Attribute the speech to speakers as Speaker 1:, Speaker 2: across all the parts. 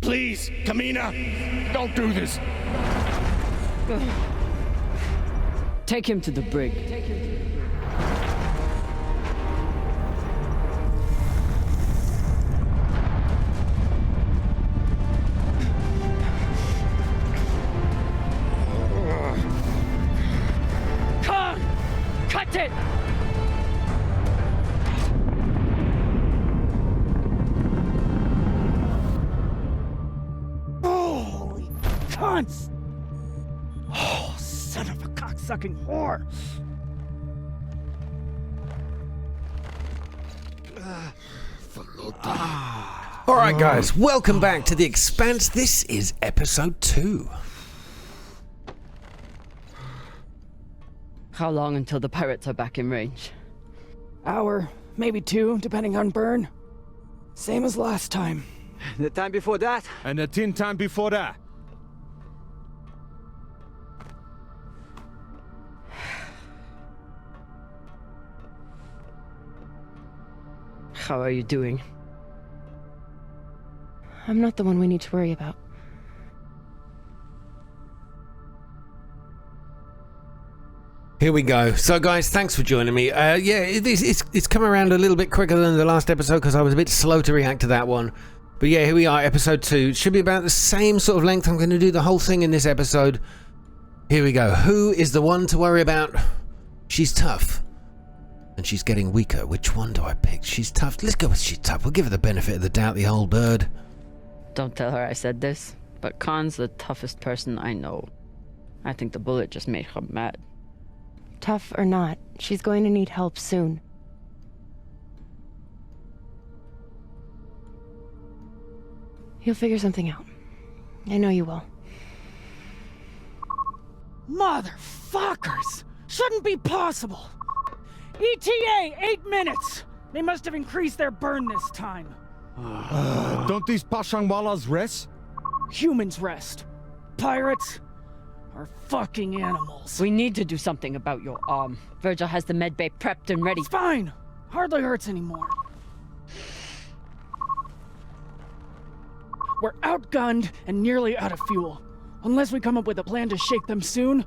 Speaker 1: Please, Kamina, don't do this.
Speaker 2: Take him to the brig. Khan! Cut it!
Speaker 3: Holy cunts! Oh, son of a cocksucking whore!
Speaker 4: All right, guys, welcome back to The Expanse. This is episode 2.
Speaker 2: How long until the pirates are back in range?
Speaker 3: Hour, maybe 2, depending on burn. Same as last time.
Speaker 5: The time before that?
Speaker 1: And the 10 time before that.
Speaker 2: How are you doing?
Speaker 6: I'm not the one we need to worry about.
Speaker 4: Here we go. So, guys, thanks for joining me. It's come around a little bit quicker than the last episode because I was a bit slow to react to that one. But yeah, here we are, episode 2. It should be about the same sort of length. I'm going to do the whole thing in this episode. Here we go. Who is the one to worry about? She's tough. And she's getting weaker. Which one do I pick? She's tough. Let's go with she's tough. We'll give her the benefit of the doubt, the old bird.
Speaker 2: Don't tell her I said this, but Khan's the toughest person I know. I think the bullet just made her mad.
Speaker 6: Tough or not, she's going to need help soon. You'll figure something out. I know you will.
Speaker 3: Motherfuckers! Shouldn't be possible! ETA, 8 minutes! They must have increased their burn this time.
Speaker 1: Don't these Pashangwalas rest?
Speaker 3: Humans rest. Pirates are fucking animals.
Speaker 2: We need to do something about your arm. Virgil has the medbay prepped and ready.
Speaker 3: It's fine. Hardly hurts anymore. We're outgunned and nearly out of fuel. Unless we come up with a plan to shake them soon,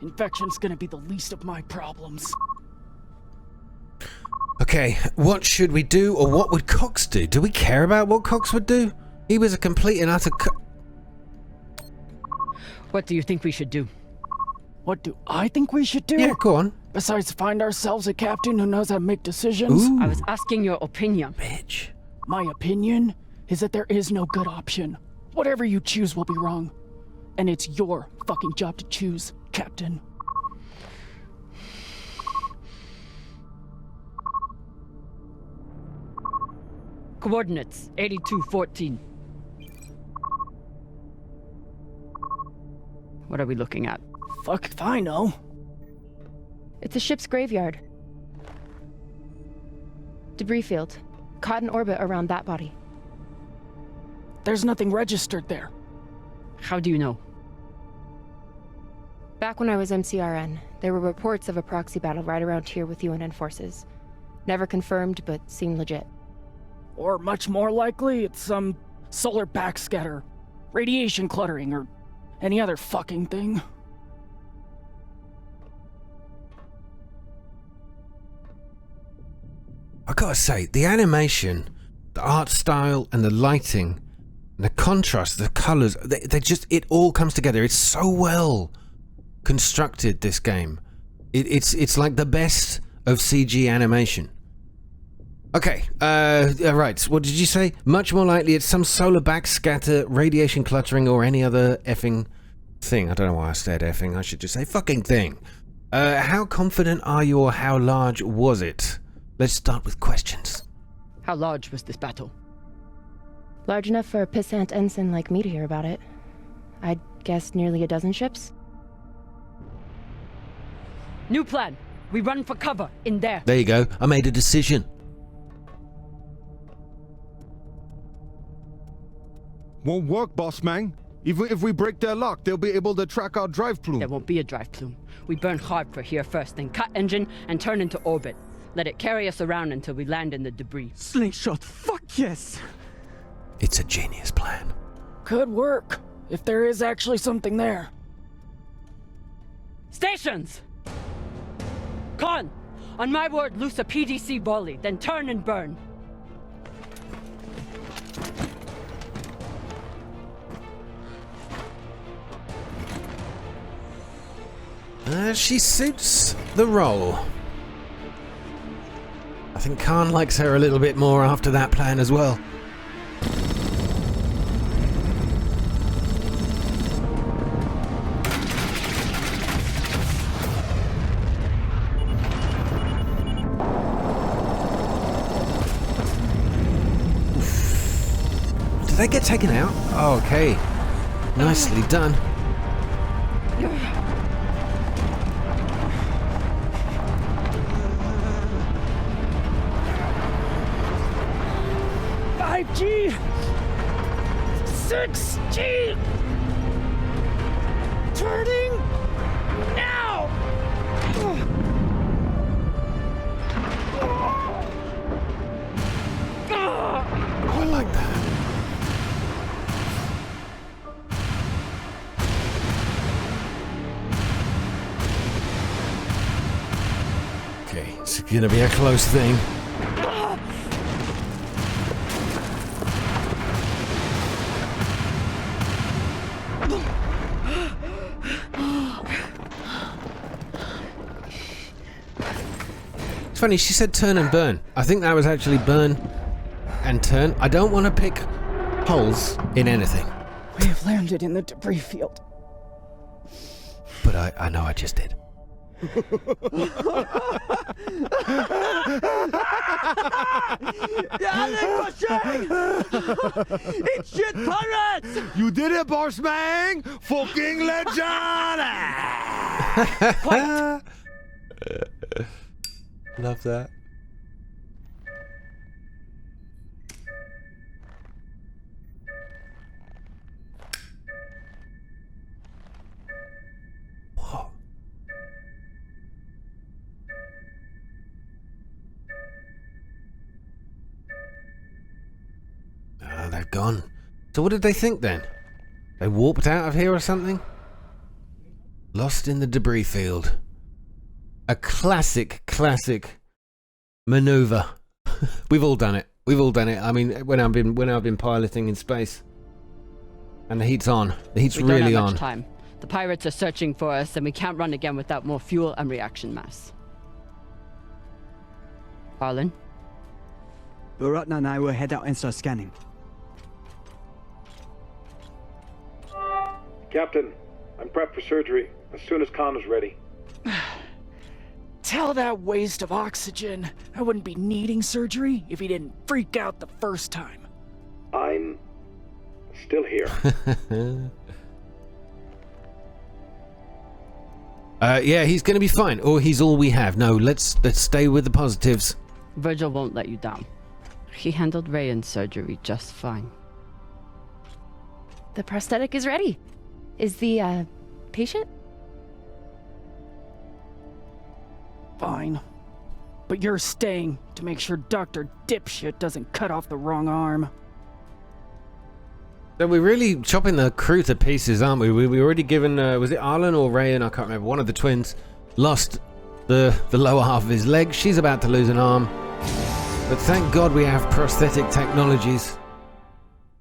Speaker 3: infection's gonna be the least of my problems.
Speaker 4: Okay, what should we do, or what would Cox do? Do we care about what Cox would do? He was a complete and utter
Speaker 2: What do you think we should do?
Speaker 3: What do I think we should do?
Speaker 4: Yeah, go on.
Speaker 3: Besides find ourselves a captain who knows how to make decisions?
Speaker 4: Ooh.
Speaker 2: I was asking your opinion.
Speaker 4: Bitch.
Speaker 3: My opinion is that there is no good option. Whatever you choose will be wrong. And it's your fucking job to choose, Captain.
Speaker 2: Coordinates, 8214. What are we looking at?
Speaker 3: Fuck if I know.
Speaker 6: It's a ship's graveyard. Debris field. Caught in orbit around that body.
Speaker 3: There's nothing registered there.
Speaker 2: How do you know?
Speaker 6: Back when I was MCRN, there were reports of a proxy battle right around here with UNN forces. Never confirmed, but seemed legit.
Speaker 3: Or much more likely, it's some solar backscatter, radiation cluttering, or any other fucking thing.
Speaker 4: I gotta say, the animation, the art style, and the lighting, and the contrast, the colours, they just, it all comes together. It's so well constructed, this game. It's like the best of CG animation. Okay, right, what did you say? Much more likely it's some solar backscatter, radiation cluttering, or any other effing thing. I don't know why I said effing, I should just say fucking thing. How confident are you, or how large was it? Let's start with questions.
Speaker 2: How large was this battle?
Speaker 6: Large enough for a pissant ensign like me to hear about it. I'd guess nearly a dozen ships.
Speaker 2: New plan. We run for cover in there.
Speaker 4: There you go, I made a decision.
Speaker 1: Won't work, boss man. Even if we break their lock, they'll be able to track our drive plume.
Speaker 2: There won't be a drive plume. We burn hard for here first, then cut engine and turn into orbit. Let it carry us around until we land in the debris.
Speaker 5: Slingshot, fuck yes!
Speaker 4: It's a genius plan.
Speaker 3: Could work, if there is actually something there.
Speaker 2: Stations! Con! On my word, loose a PDC volley, then turn and burn.
Speaker 4: She suits the role. I think Khan likes her a little bit more after that plan as well. Did they get taken out? Oh, okay. Nicely done.
Speaker 3: 5G! 6G! Turning now!
Speaker 4: Oh, I like that. Okay, it's gonna be a close thing. Funny, she said turn and burn. I think that was actually burn and turn. I don't want to pick holes in anything.
Speaker 3: We have landed in the debris field.
Speaker 4: But I know I just did.
Speaker 2: It's shit turrets!
Speaker 1: You did it, boss man! Fucking legend!
Speaker 4: Love that. What? Oh, they're gone. So what did they think then? They warped out of here or something? Lost in the debris field. A classic maneuver. We've all done it. We've all done it. I mean, when I've been piloting in space, and the heat's on. The heat's really
Speaker 2: we don't have
Speaker 4: on.
Speaker 2: much time. The pirates are searching for us, and we can't run again without more fuel and reaction mass. Arlen?
Speaker 5: Buratna and I will head out and start scanning.
Speaker 7: Captain, I'm prepped for surgery as soon as Khan is ready.
Speaker 3: Tell that waste of oxygen I wouldn't be needing surgery if he didn't freak out the first time.
Speaker 7: I'm still here.
Speaker 4: Yeah, he's gonna be fine. Or he's all we have. No, let's stay with the positives.
Speaker 2: Virgil won't let you down. He handled Rayan's surgery just fine.
Speaker 6: The prosthetic is ready. Is the, patient?
Speaker 3: Fine. But you're staying to make sure Dr. Dipshit doesn't cut off the wrong arm.
Speaker 4: So we're really chopping the crew to pieces, aren't we? We already given, was it Arlen or Rayan? I can't remember. One of the twins lost the lower half of his leg. She's about to lose an arm. But thank God we have prosthetic technologies.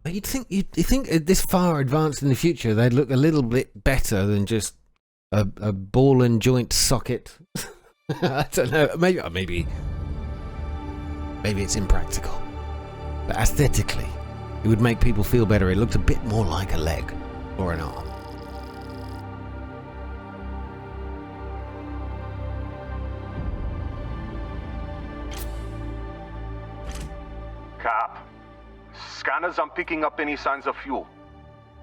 Speaker 4: You'd think this far advanced in the future they'd look a little bit better than just a ball and joint socket. I don't know. Maybe it's impractical. But aesthetically, it would make people feel better. It looked a bit more like a leg or an arm.
Speaker 7: Cap, scanners aren't picking up any signs of fuel.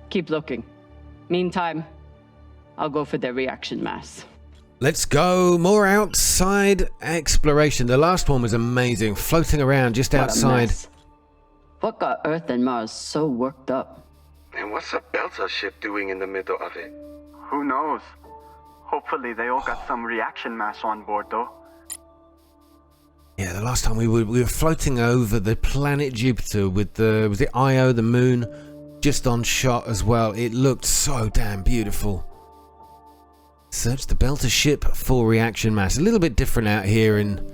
Speaker 2: Keep looking. Meantime, I'll go for their reaction mass.
Speaker 4: Let's go. More outside exploration. The last one was amazing. Floating around just
Speaker 2: What a
Speaker 4: outside.
Speaker 2: mess. What got Earth and Mars so worked up?
Speaker 8: And what's a Belter ship doing in the middle of it?
Speaker 5: Who knows? Hopefully they all got some reaction mass on board, though.
Speaker 4: Yeah, the last time we were floating over the planet Jupiter with was it Io, the moon, just on shot as well. It looked so damn beautiful. Search the Belter ship for reaction mass. A little bit different out here in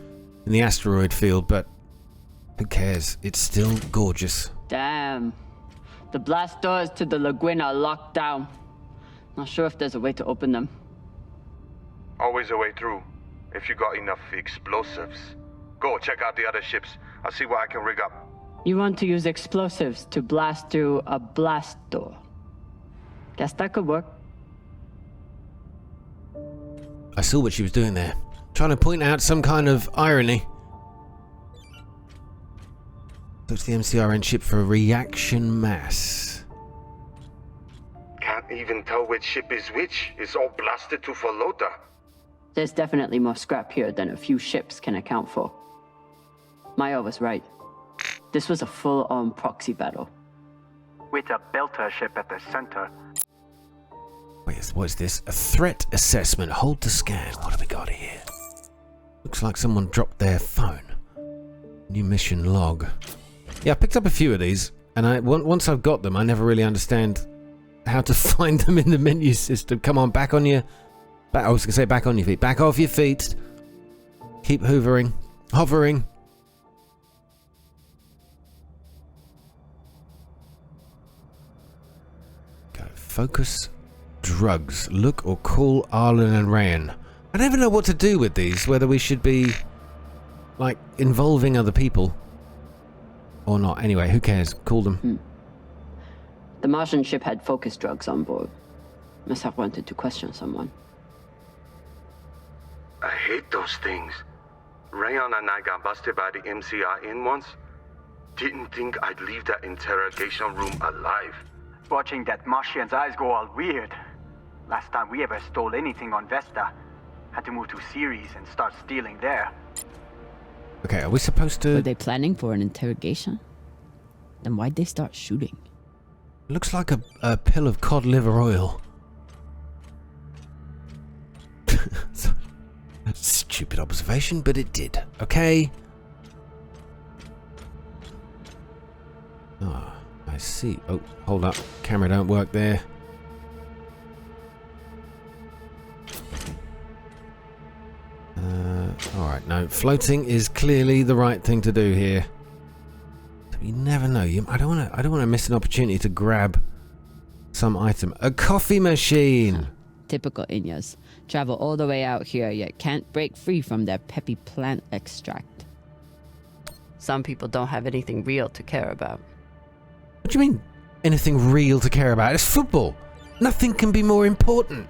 Speaker 4: the asteroid field, but who cares? It's still gorgeous.
Speaker 2: Damn. The blast doors to the lagoon are locked down. Not sure if there's a way to open them.
Speaker 8: Always a way through, if you got enough explosives. Go, check out the other ships. I'll see what I can rig up.
Speaker 2: You want to use explosives to blast through a blast door. Guess that could work.
Speaker 4: I saw what she was doing there. Trying to point out some kind of irony. Search the MCRN ship for a reaction mass.
Speaker 8: Can't even tell which ship is which. It's all blasted to Falota.
Speaker 2: There's definitely more scrap here than a few ships can account for. Maya was right. This was a full-on proxy battle.
Speaker 5: With a Belter ship at the center.
Speaker 4: Wait, what is this? A threat assessment. Hold to scan. What have we got here? Looks like someone dropped their phone. New mission log. Yeah, I picked up a few of these, and once I've got them, I never really understand how to find them in the menu system. Come on, back on your... I was going to say back on your feet. Back off your feet. Keep hovering. Go. Focus. Drugs. Look or call Arlen and Rayan. I never know what to do with these. Whether we should be, like, involving other people or not. Anyway, who cares? Call them.
Speaker 2: The Martian ship had focus drugs on board. Must have wanted to question someone.
Speaker 8: I hate those things. Rayon and I got busted by the MCRN once. Didn't think I'd leave that interrogation room alive.
Speaker 5: Watching that Martian's eyes go all weird. Last time we ever stole anything on Vesta. Had to move to Ceres and start stealing there.
Speaker 4: Okay, are we supposed to...
Speaker 2: Were they planning for an interrogation? Then why'd they start shooting?
Speaker 4: Looks like a pill of cod liver oil. Stupid observation, but it did. Okay. Ah, I see. Oh, hold up. Camera don't work there. Alright, no. Floating is clearly the right thing to do here. You never know. I don't want to miss an opportunity to grab some item. A coffee machine.
Speaker 2: Typical Inyas. Travel all the way out here, yet can't break free from their peppy plant extract. Some people don't have anything real to care about.
Speaker 4: What do you mean, anything real to care about? It's football. Nothing can be more important.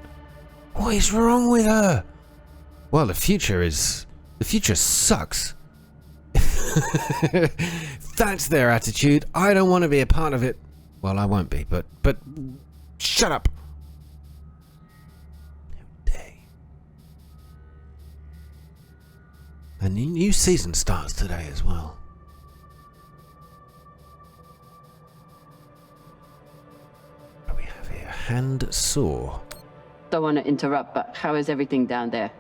Speaker 4: What is wrong with her? Well, the future sucks. That's their attitude. I don't want to be a part of it. Well, I won't be, but shut up. A new season starts today as well. What do we have here? Hand saw.
Speaker 2: Don't want to interrupt, but how is everything down there?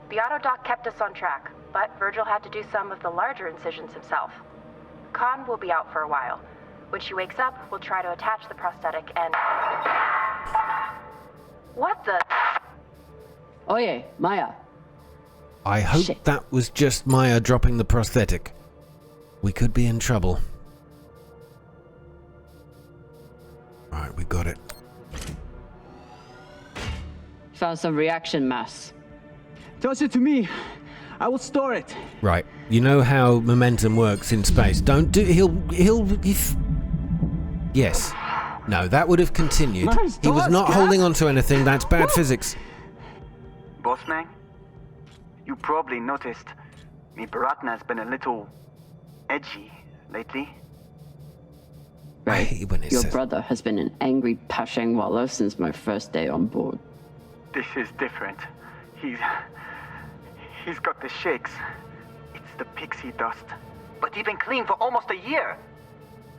Speaker 6: The autodoc kept us on track, but Virgil had to do some of the larger incisions himself. Khan will be out for a while. When she wakes up, we'll try to attach the prosthetic and... What the...
Speaker 2: Oye, Maya.
Speaker 4: I hope that was just Maya dropping the prosthetic. We could be in trouble. Alright, we got it.
Speaker 2: Found some reaction mass.
Speaker 9: Toss it to me. I will store it.
Speaker 4: Right. You know how momentum works in space. Don't do... Yes. No, that would have continued.
Speaker 9: Nice
Speaker 4: He was
Speaker 9: toss,
Speaker 4: not
Speaker 9: Cap.
Speaker 4: holding on to anything. That's bad physics.
Speaker 5: Bossman, you probably noticed me Baratna's been a little edgy lately.
Speaker 4: I hate when it
Speaker 2: Your
Speaker 4: says...
Speaker 2: brother has been an angry Pashang Wallow since my first day on board.
Speaker 5: This is different. He's got the shakes. It's the pixie dust. But he's been clean for almost a year.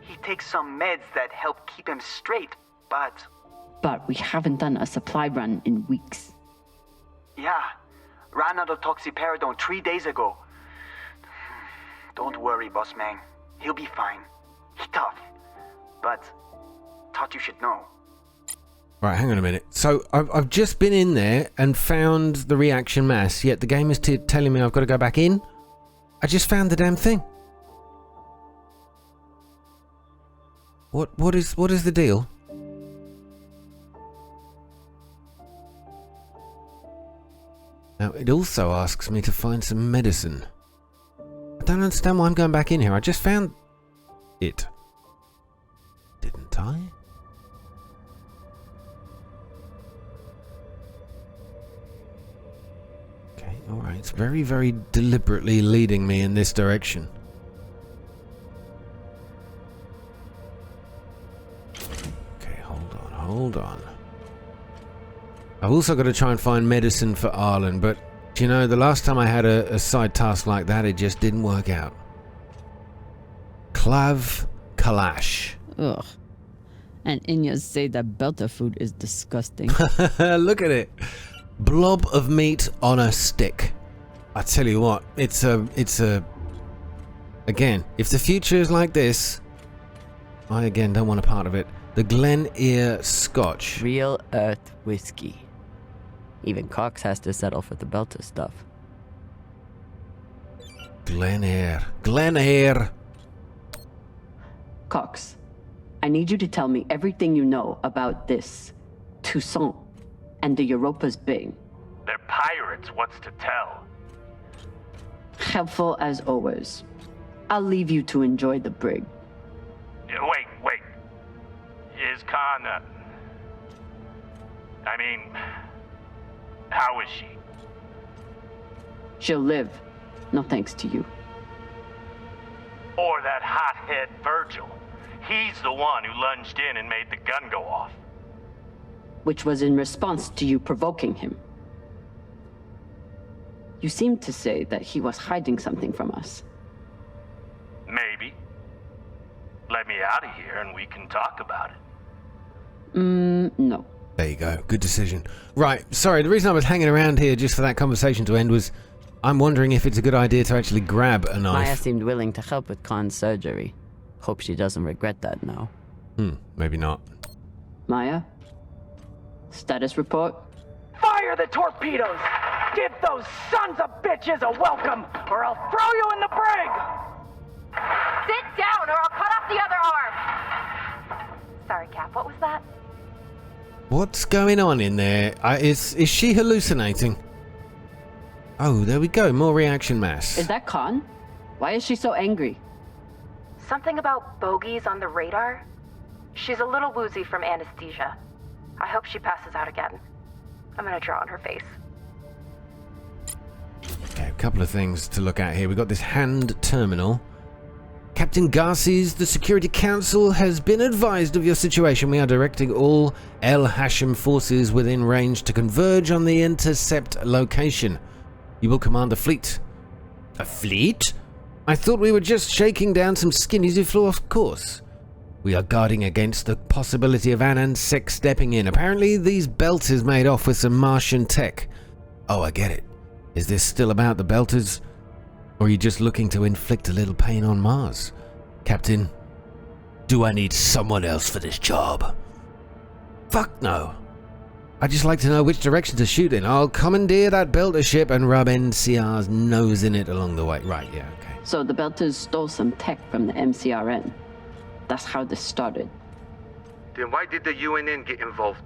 Speaker 5: He takes some meds that help keep him straight, but...
Speaker 2: But we haven't done a supply run in weeks.
Speaker 5: Yeah, ran out of toxiparidone 3 days ago. Don't worry, boss man. He'll be fine. He's tough. But Thought you should know.
Speaker 4: Right, hang on a minute. So I've just been in there and found the reaction mass, yet the game is telling me I've got to go back in? I just found the damn thing. What is the deal? Now, it also asks me to find some medicine. I don't understand why I'm going back in here. I just found it. Didn't I? Okay, alright. It's very, very deliberately leading me in this direction. Okay, hold on. I've also got to try and find medicine for Arlen, but, you know, the last time I had a side task like that, it just didn't work out. Clav Kalash.
Speaker 2: Ugh. And Inyas say that belter food is disgusting.
Speaker 4: Look at it. Blob of meat on a stick. I tell you what, it's a... Again, if the future is like this, I again don't want a part of it. The Glen Eyre Scotch.
Speaker 2: Real earth whiskey. Even Cox has to settle for the belter stuff.
Speaker 4: Glen Eyre.
Speaker 10: Cox, I need you to tell me everything you know about this Touissant and the Europa's Bane.
Speaker 11: They're pirates, what's to tell?
Speaker 10: Helpful as always. I'll leave you to enjoy the brig.
Speaker 11: Wait. Is Khan, how is she?
Speaker 10: She'll live, no thanks to you.
Speaker 11: Or that hothead Virgil. He's the one who lunged in and made the gun go off.
Speaker 10: Which was in response to you provoking him. You seemed to say that he was hiding something from us.
Speaker 11: Maybe. Let me out of here and we can talk about it.
Speaker 10: No.
Speaker 4: There you go. Good decision. Right, sorry, the reason I was hanging around here just for that conversation to end was I'm wondering if it's a good idea to actually grab a knife.
Speaker 2: Maya seemed willing to help with Khan's surgery. Hope she doesn't regret that now.
Speaker 4: Maybe not.
Speaker 10: Maya? Status report?
Speaker 3: Fire the torpedoes! Give those sons of bitches a welcome, or I'll throw you in the brig!
Speaker 6: Sit down or I'll cut off the other arm! Sorry, Cap, what was that?
Speaker 4: What's going on in there? Is she hallucinating? Oh, there we go. More reaction mass.
Speaker 10: Is that Khan? Why is she so angry?
Speaker 6: Something about bogeys on the radar? She's a little woozy from anesthesia. I hope she passes out again. I'm gonna draw on her face.
Speaker 4: Okay, a couple of things to look at here. We've got this hand terminal. Captain Garces, the Security Council has been advised of your situation. We are directing all El Hashem forces within range to converge on the intercept location. You will command a fleet. A fleet? I thought we were just shaking down some skinnies who flew off course. We are guarding against the possibility of Anand Sek stepping in. Apparently these belters made off with some Martian tech. Oh, I get it. Is this still about the belters? Or are you just looking to inflict a little pain on Mars? Captain, do I need someone else for this job? Fuck no. I'd just like to know which direction to shoot in. I'll commandeer that belter ship and rub NCR's nose in it along the way. Right, yeah, okay.
Speaker 10: So the Belters stole some tech from the MCRN. That's how this started.
Speaker 8: Then why did the UNN get involved?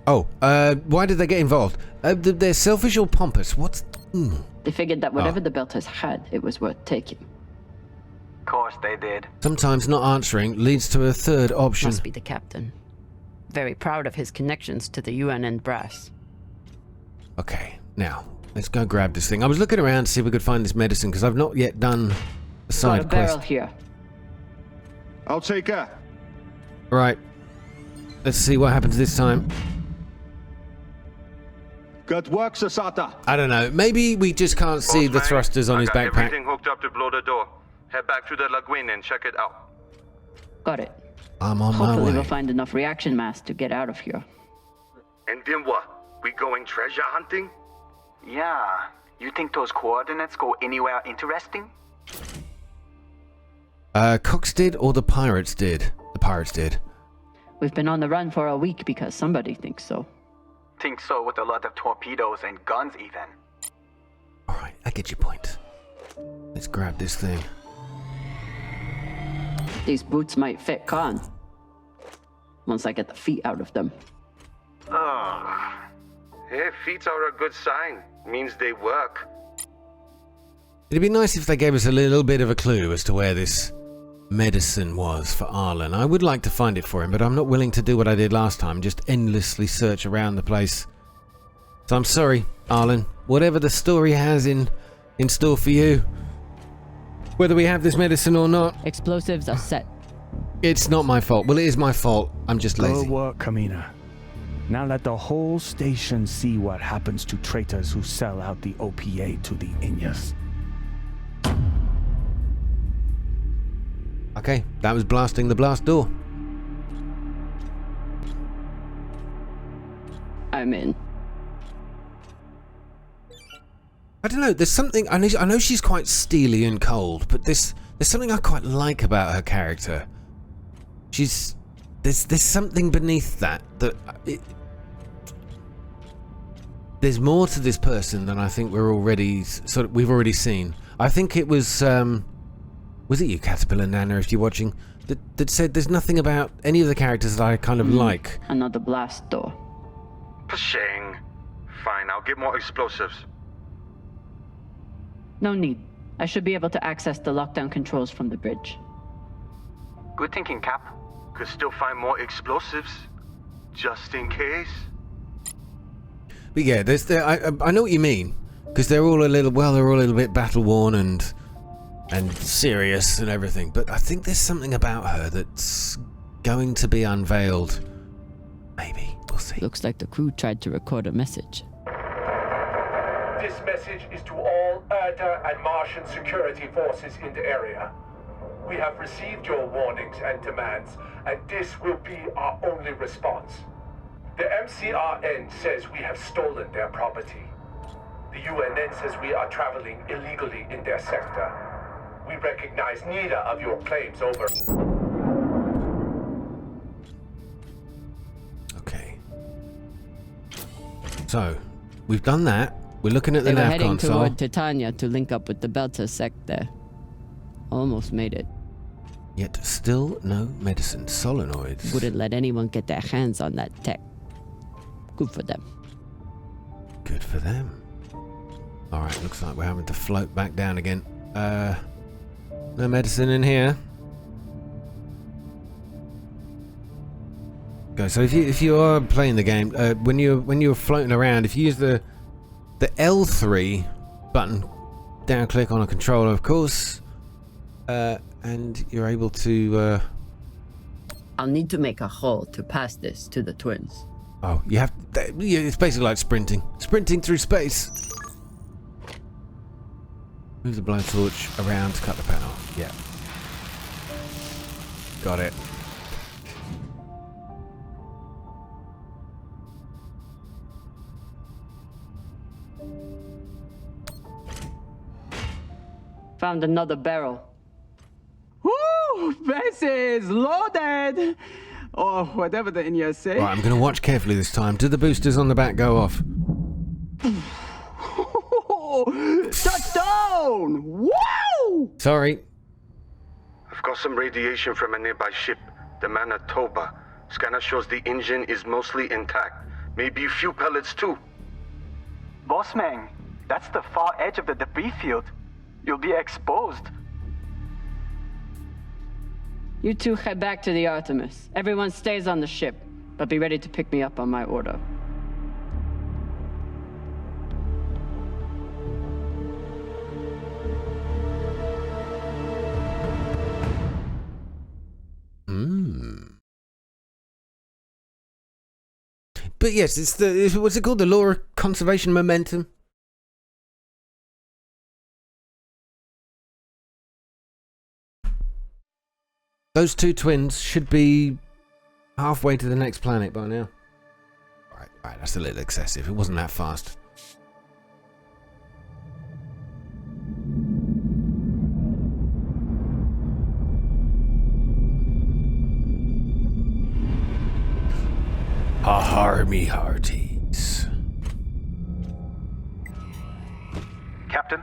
Speaker 4: Oh, why did they get involved? They're selfish or pompous? What's...
Speaker 10: They figured that whatever the Belters had, it was worth taking.
Speaker 5: Of course they did.
Speaker 4: Sometimes not answering leads to a third option.
Speaker 2: Must be the captain. Very proud of his connections to the UNN brass.
Speaker 4: Okay, now, let's go grab this thing. I was looking around to see if we could find this medicine, because I've not yet done a side
Speaker 10: Got a barrel
Speaker 4: quest.
Speaker 10: here.
Speaker 1: I'll take her.
Speaker 4: Right. Let's see what happens this time.
Speaker 1: Good work, Sasata.
Speaker 4: I don't know. Maybe we just can't see the
Speaker 8: Boss man,
Speaker 4: thrusters on
Speaker 8: I
Speaker 4: his
Speaker 8: got
Speaker 4: backpack.
Speaker 8: everything hooked up to blow the door. Head back to the lagoon and check it out.
Speaker 10: Got it.
Speaker 4: I'm on my
Speaker 10: Hopefully
Speaker 4: way.
Speaker 10: we'll find enough reaction mass to get out of here.
Speaker 8: And then what? We going treasure hunting?
Speaker 5: Yeah. You think those coordinates go anywhere interesting?
Speaker 4: Cox did or the pirates did? The pirates did.
Speaker 10: We've been on the run for a week because somebody thinks so.
Speaker 5: Think so with a lot of torpedoes and guns even.
Speaker 4: Alright, I get your point. Let's grab this thing.
Speaker 10: These boots might fit Khan. Once I get the feet out of them.
Speaker 8: Ugh. Hey, feet are a good sign. Means they work.
Speaker 4: It'd be nice if they gave us a little bit of a clue as to where this medicine was for Arlen. I would like to find it for him, but I'm not willing to do what I did last time, just endlessly search around the place. So I'm sorry, Arlen. Whatever the story has in store for you, whether we have this medicine or not.
Speaker 2: Explosives are set.
Speaker 4: It's not my fault. Well, it is my fault. I'm just lazy.
Speaker 12: Good work, Kamina. Now let the whole station see what happens to traitors who sell out the OPA to the Inyas.
Speaker 4: Okay, that was blasting the blast door.
Speaker 10: I'm in.
Speaker 4: I don't know, there's something, I know she's quite steely and cold, but there's something I quite like about her character. There's something beneath that there's more to this person than I think we've already seen. I think it was it you, Caterpillar Nana, if you're watching, that said there's nothing about any of the characters that I kind of like.
Speaker 10: Another blast door.
Speaker 8: Pashang. Fine, I'll get more explosives.
Speaker 10: No need. I should be able to access the lockdown controls from the bridge.
Speaker 5: Good thinking, Cap.
Speaker 8: Could still find more explosives, just in case.
Speaker 4: But yeah, I know what you mean, because they're all a little bit battle worn and serious and everything. But I think there's something about her that's going to be unveiled. Maybe we'll see.
Speaker 2: Looks like the crew tried to record a message.
Speaker 13: This message is to all Earther and Martian security forces in the area. We have received your warnings and demands, and this will be our only response. The MCRN says we have stolen their property. The UNN says we are traveling illegally in their sector. We recognize neither of your claims over.
Speaker 4: Okay. So, we've done that. We're looking at the
Speaker 2: They were
Speaker 4: nav
Speaker 2: heading
Speaker 4: console.
Speaker 2: toward Titania to link up with the Belter sector. Almost made it.
Speaker 4: Yet still no medicine. Solenoids.
Speaker 2: Wouldn't let anyone get their hands on that tech. Good for them.
Speaker 4: Good for them. Alright, looks like we're having to float back down again. No medicine in here. Okay, so if you are playing the game, when you're floating around, if you use the L3 button, down click on a controller, of course, and you're able to.
Speaker 2: I'll need to make a hole to pass this to the twins.
Speaker 4: Oh, you have. Yeah, it's basically like sprinting through space. Move the blowtorch around to cut the panel. Yeah. Got it.
Speaker 10: Found another barrel.
Speaker 9: Woo! This is loaded! Or whatever the Inyas say.
Speaker 4: Right, I'm going to watch carefully this time. Do the boosters on the back go off?
Speaker 9: Touchdown! Woo!
Speaker 4: Sorry.
Speaker 8: I've got some radiation from a nearby ship, the Manitoba. Scanner shows the engine is mostly intact. Maybe a few pellets too.
Speaker 5: Bossman, that's the far edge of the debris field. You'll be exposed.
Speaker 10: You two head back to the Artemis. Everyone stays on the ship, but be ready to pick me up on my order.
Speaker 4: But yes, it's what's it called? The law of conservation momentum. Those two twins should be halfway to the next planet by now. Right, that's a little excessive. It wasn't that fast. Harmy hearties.
Speaker 7: Captain,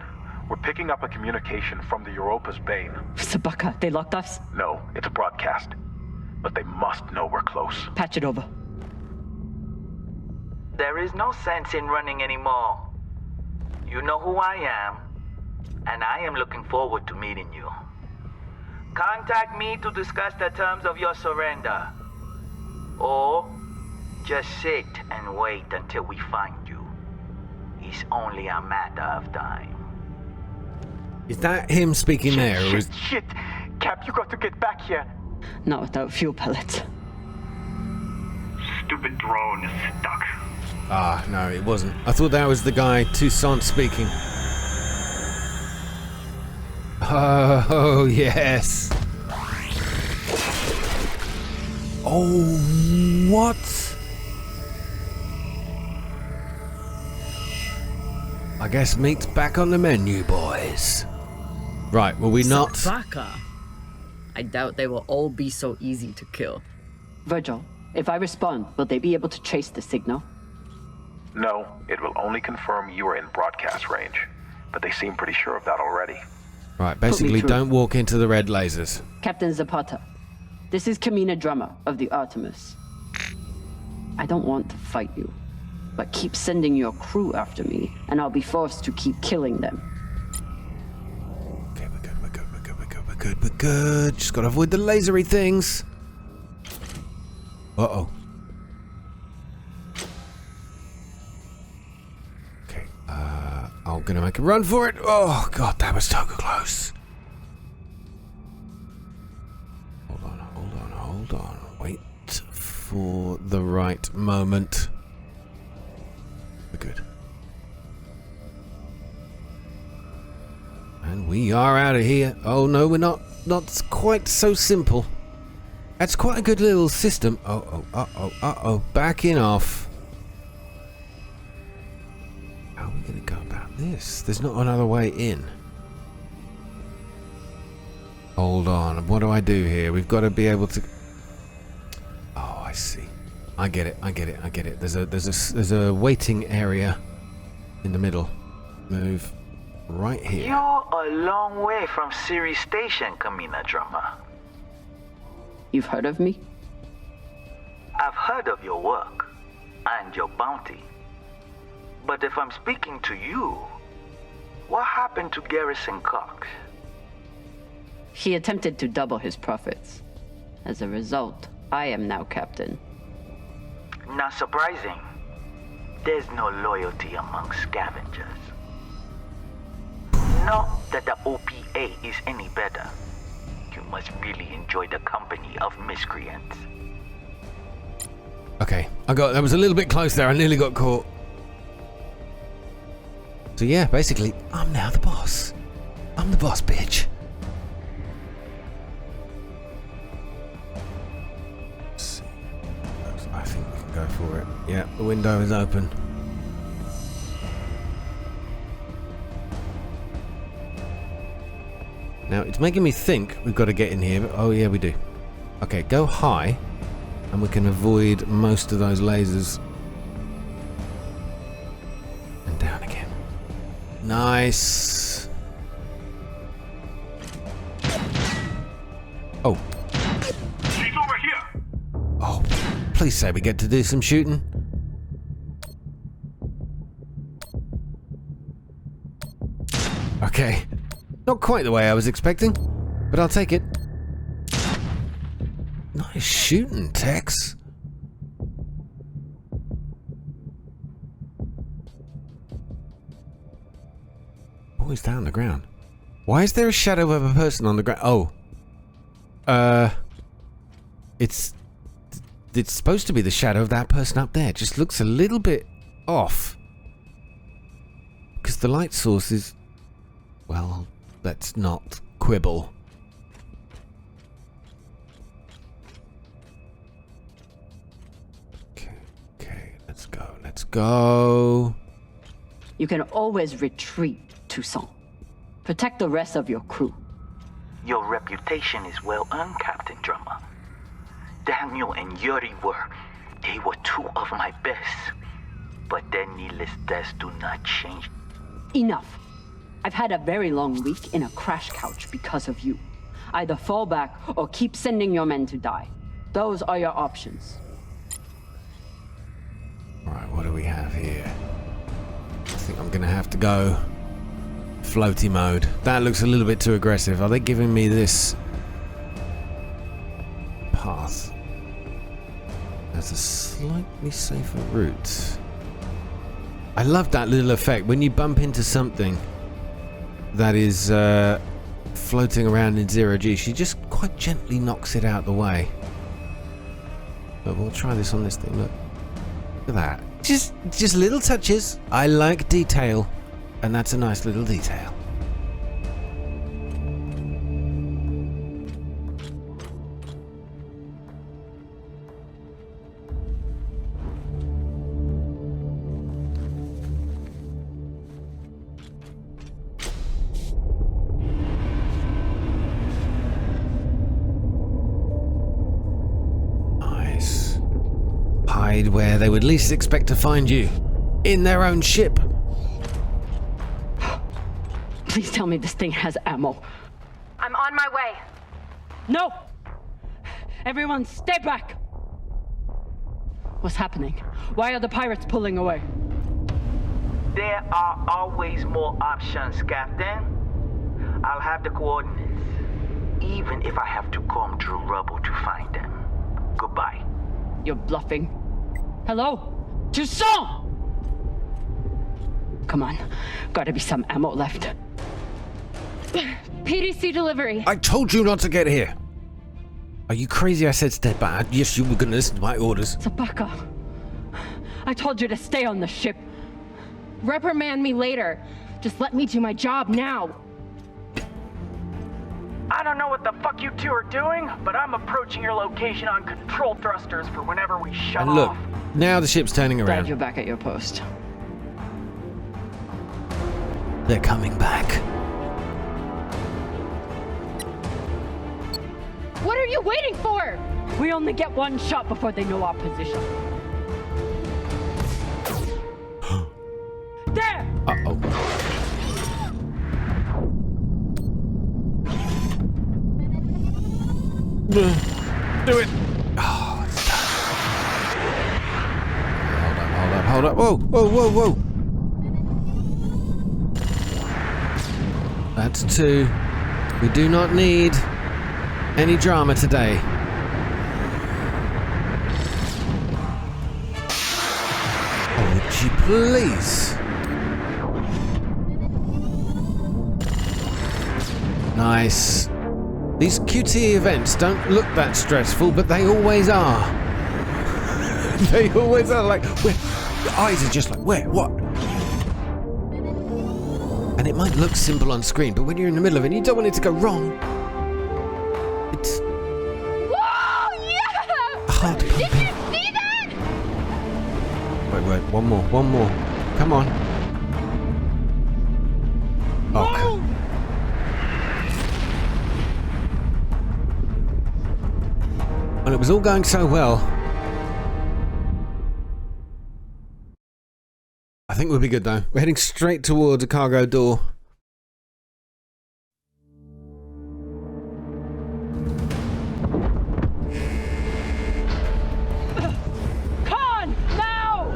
Speaker 7: we're picking up a communication from the Europa's Bane.
Speaker 10: Sabaka, they locked us?
Speaker 7: No, it's a broadcast. But they must know we're close.
Speaker 10: Patch it over.
Speaker 5: There is no sense in running anymore. You know who I am, and I am looking forward to meeting you. Contact me to discuss the terms of your surrender. Or just sit and wait until we find you. It's only a matter of time.
Speaker 4: Is that him speaking there, or is...
Speaker 5: Shit! Cap, you got to get back here.
Speaker 10: Not without fuel pellets.
Speaker 11: Stupid drone is stuck.
Speaker 4: Ah, no, it wasn't. I thought that was the guy, Touissant, speaking. Oh, yes. Oh, what? I guess meat's back on the menu, boys. Right, will we not...
Speaker 2: Sabaka. I doubt they will all be so easy to kill.
Speaker 10: Virgil, if I respond, will they be able to trace the signal?
Speaker 7: No, it will only confirm you are in broadcast range. But they seem pretty sure of that already.
Speaker 4: Right, basically
Speaker 10: through.
Speaker 4: don't walk into the red lasers.
Speaker 10: Captain Zapata, this is Kamina Drummer of the Artemis. I don't want to fight you, but keep sending your crew after me, and I'll be forced to keep killing them.
Speaker 4: Okay, we're good. Just gotta avoid the lasery things. Uh-oh. Okay, I'm gonna make a run for it. Oh, God, that was so close. Hold on. Wait for the right moment. We're good. And we are out of here. Oh no, we're not quite so simple. That's quite a good little system. Uh-oh. Backing off. How are we gonna go about this? There's not another way in. Hold on. What do I do here? We've got to be able to... Oh, I see. I get it. There's a waiting area in the middle. Move right here.
Speaker 5: You're a long way from Siri Station, Kamina Drummer.
Speaker 10: You've heard of me?
Speaker 5: I've heard of your work and your bounty. But if I'm speaking to you, what happened to Garrison Cox?
Speaker 10: He attempted to double his profits. As a result, I am now captain.
Speaker 5: Not surprising. There's no loyalty among scavengers. Not that the OPA is any better. You must really enjoy the company of miscreants.
Speaker 4: Okay, that was a little bit close there. I nearly got caught. So yeah, basically, I'm now the boss. I'm the boss, bitch. Let's see. I think we can go for it. Yeah, the window is open. Now, it's making me think we've got to get in here, but oh yeah, we do. Okay, go high, and we can avoid most of those lasers. And down again. Nice. Oh.
Speaker 11: She's over here.
Speaker 4: Oh, please say we get to do some shooting. Okay. Not quite the way I was expecting, but I'll take it. Nice shooting, Tex. Always down on the ground. Why is there a shadow of a person on the ground? Oh. It's supposed to be the shadow of that person up there. It just looks a little bit off. Because the light source is... Well, let's not quibble. Okay, let's go.
Speaker 10: You can always retreat, Touissant. Protect the rest of your crew.
Speaker 5: Your reputation is well earned, Captain Drummer. Daniel and Yuri were They were two of my best. But their needless deaths do not change.
Speaker 10: Enough. I've had a very long week in a crash couch because of you. Either fall back or keep sending your men to die. Those are your options.
Speaker 4: Right, what do we have here? I think I'm gonna have to go floaty mode. That looks a little bit too aggressive. Are they giving me this path? That's a slightly safer route. I love that little effect when you bump into something that is floating around in zero G. She just quite gently knocks it out the way. But we'll try this on this thing. Look at that. Just little touches. I like detail, and that's a nice little detail. Where they would least expect to find you, in their own ship.
Speaker 10: Please tell me this thing has ammo.
Speaker 6: I'm on my way.
Speaker 10: No! Everyone stay back! What's happening? Why are the pirates pulling away?
Speaker 5: There are always more options, Captain. I'll have the coordinates, even if I have to comb through rubble to find them. Goodbye.
Speaker 10: You're bluffing. Hello? Touissant! Come on. Gotta be some ammo left.
Speaker 6: PDC delivery.
Speaker 4: I told you not to get here. Are you crazy? I said stay back. Yes, you were gonna listen to my orders.
Speaker 10: Sabaka. I told you to stay on the ship.
Speaker 6: Reprimand me later. Just let me do my job now.
Speaker 9: I don't know what the fuck you two are doing, but I'm approaching your location on control thrusters for whenever we shut
Speaker 4: And look,
Speaker 9: off.
Speaker 4: now the ship's turning
Speaker 10: Glad
Speaker 4: around.
Speaker 10: you're back at your post.
Speaker 4: They're coming back.
Speaker 6: What are you waiting for?
Speaker 10: We only get one shot before they know our position. There!
Speaker 4: Uh-oh. Do it! Oh, it's done. Hold up. Whoa. That's two. We do not need any drama today. Oh, would you please? Nice. These QTE events don't look that stressful, but they always are. They always are. Like, where? Your eyes are just like, where? What? And it might look simple on screen, but when you're in the middle of it, you don't want it to go wrong. It's...
Speaker 6: Whoa! Yeah!
Speaker 4: Hard to pump.
Speaker 6: Did you see that?
Speaker 4: Wait. One more. Come on. Oh, and it was all going so well. I think we'll be good though. We're heading straight towards a cargo door.
Speaker 10: Con! Now!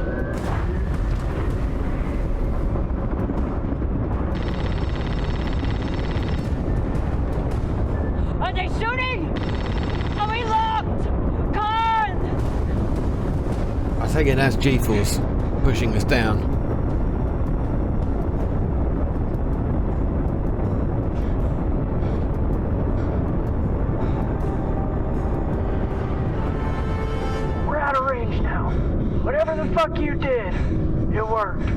Speaker 10: Are they shooting? Are we locked? Con!
Speaker 4: I take it that's G-Force pushing us down.
Speaker 9: We're out of range now. Whatever the fuck you did, it worked.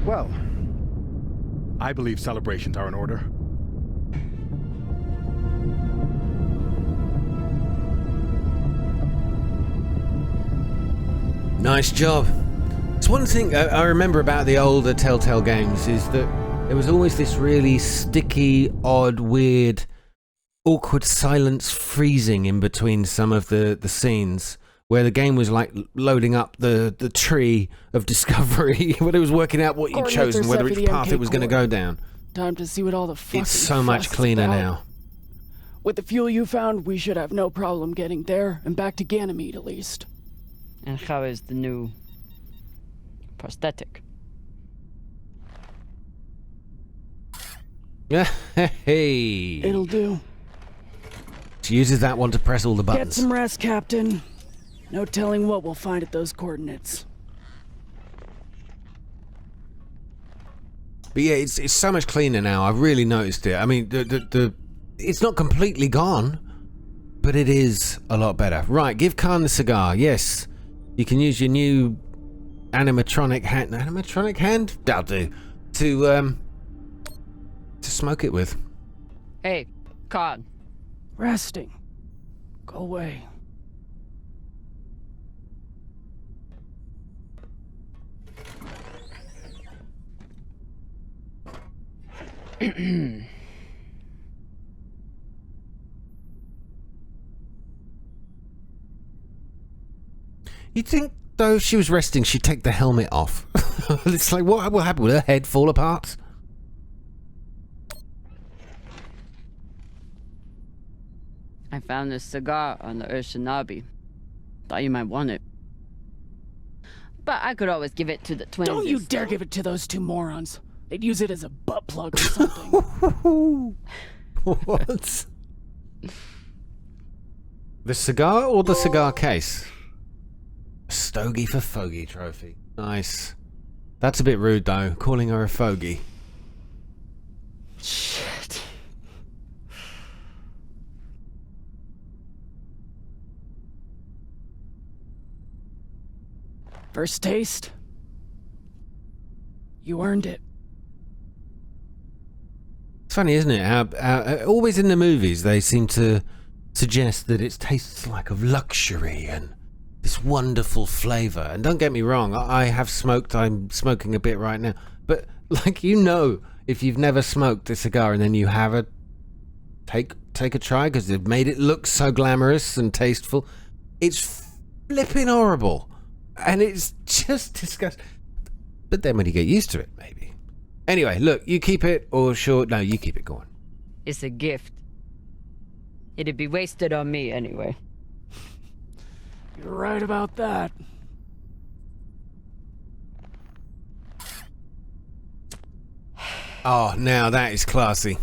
Speaker 12: Well, I believe celebrations are in order.
Speaker 4: Nice job. It's one thing I remember about the older Telltale games is that there was always this really sticky, odd, weird, awkward silence freezing in between some of the scenes where the game was like loading up the tree of discovery when it was working out what you chose and whether which path it was going to go down.
Speaker 3: Time to see what all the fucking
Speaker 4: It's so much cleaner now.
Speaker 3: With the fuel you found, we should have no problem getting there and back to Ganymede at least.
Speaker 2: And how is the new prosthetic?
Speaker 4: Hey.
Speaker 3: It'll do.
Speaker 4: She uses that one to press all the
Speaker 3: Get
Speaker 4: buttons.
Speaker 3: some rest, Captain. No telling what we'll find at those coordinates.
Speaker 4: But yeah, it's so much cleaner now. I've really noticed it. I mean, it's not completely gone, but it is a lot better. Right, give Khan the cigar. Yes, you can use your new animatronic hand. Animatronic hand? That'll do. To smoke it with.
Speaker 2: Hey, Khan.
Speaker 3: Resting. Go away.
Speaker 4: You'd think, though, if she was resting, she'd take the helmet off. It's like, what will happen? Will her head fall apart?
Speaker 2: I found this cigar on the Urshanabi. Thought you might want it. But I could always give it to the twins.
Speaker 3: Don't you dare give it to those two morons. They'd use it as a butt plug or something.
Speaker 4: What? The cigar or the cigar case? A stogie for fogey trophy. Nice. That's a bit rude, though, calling her a fogey.
Speaker 3: Shit. First taste? You earned it.
Speaker 4: It's funny, isn't it? How always in the movies they seem to suggest that it tastes like of luxury and this wonderful flavour. And don't get me wrong, I have smoked. I'm smoking a bit right now. But like, you know, if you've never smoked a cigar and then you have a take a try because they've made it look so glamorous and tasteful, it's flipping horrible. And it's just disgusting. But then when you get used to it, maybe. Anyway, look, you keep it, or sure, no, you keep it going.
Speaker 2: It's a gift. It'd be wasted on me anyway.
Speaker 3: You're right about that.
Speaker 4: Oh, now that is classy.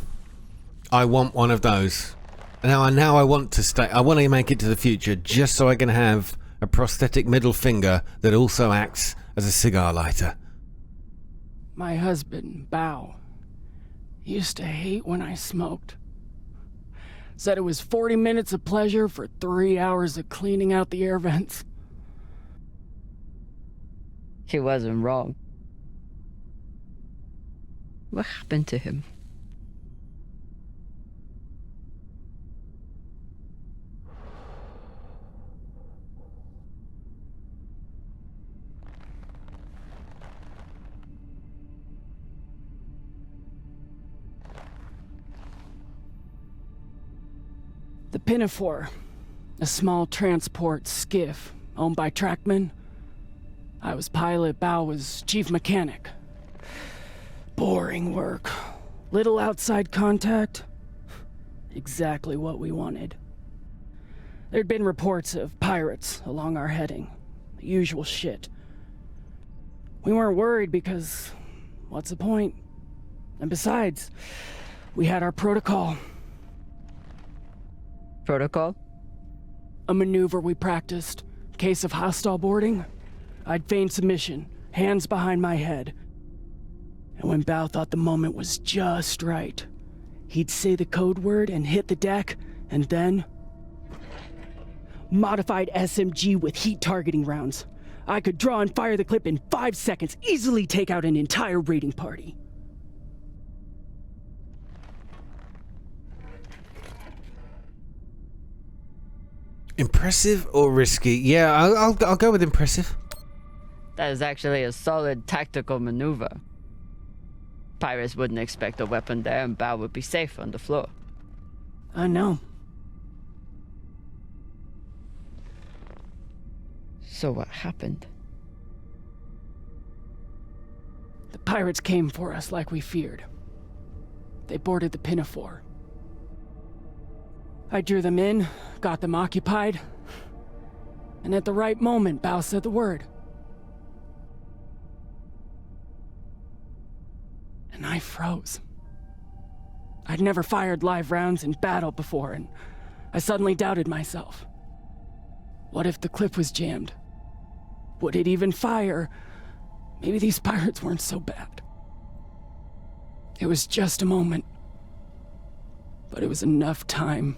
Speaker 4: I want one of those. Now I want to stay. I want to make it to the future just so I can have a prosthetic middle finger that also acts as a cigar lighter.
Speaker 3: My husband, Bao, used to hate when I smoked. Said it was 40 minutes of pleasure for 3 hours of cleaning out the air vents.
Speaker 2: He wasn't wrong. What happened to him?
Speaker 3: The Pinafore, a small transport skiff owned by Trackman. I was pilot, Bao was chief mechanic. Boring work. Little outside contact. Exactly what we wanted. There'd been reports of pirates along our heading. The usual shit. We weren't worried because, what's the point? And besides, we had our protocol.
Speaker 2: Protocol?
Speaker 3: A maneuver we practiced. Case of hostile boarding. I'd feign submission, hands behind my head. And when Bao thought the moment was just right, he'd say the code word and hit the deck, and then... Modified SMG with heat targeting rounds. I could draw and fire the clip in 5 seconds, easily take out an entire raiding party.
Speaker 4: Impressive or risky? Yeah, I'll go with impressive.
Speaker 2: That is actually a solid tactical maneuver. Pirates wouldn't expect a weapon there, and Bao would be safe on the floor.
Speaker 3: I know.
Speaker 2: So what happened?
Speaker 3: The pirates came for us like we feared. They boarded the Pinafore. I drew them in, got them occupied, and at the right moment, Bao said the word. And I froze. I'd never fired live rounds in battle before, and I suddenly doubted myself. What if the clip was jammed? Would it even fire? Maybe these pirates weren't so bad. It was just a moment. But it was enough time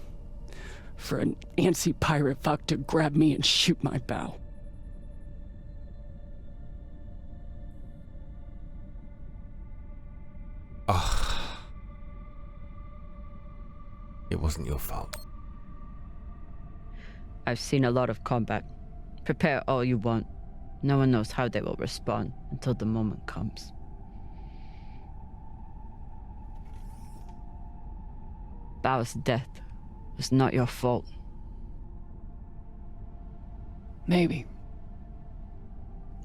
Speaker 3: for an antsy pirate fuck to grab me and shoot my bow.
Speaker 4: Oh. It wasn't your fault.
Speaker 2: I've seen a lot of combat. Prepare all you want. No one knows how they will respond until the moment comes. Bao's death was not your fault.
Speaker 3: Maybe.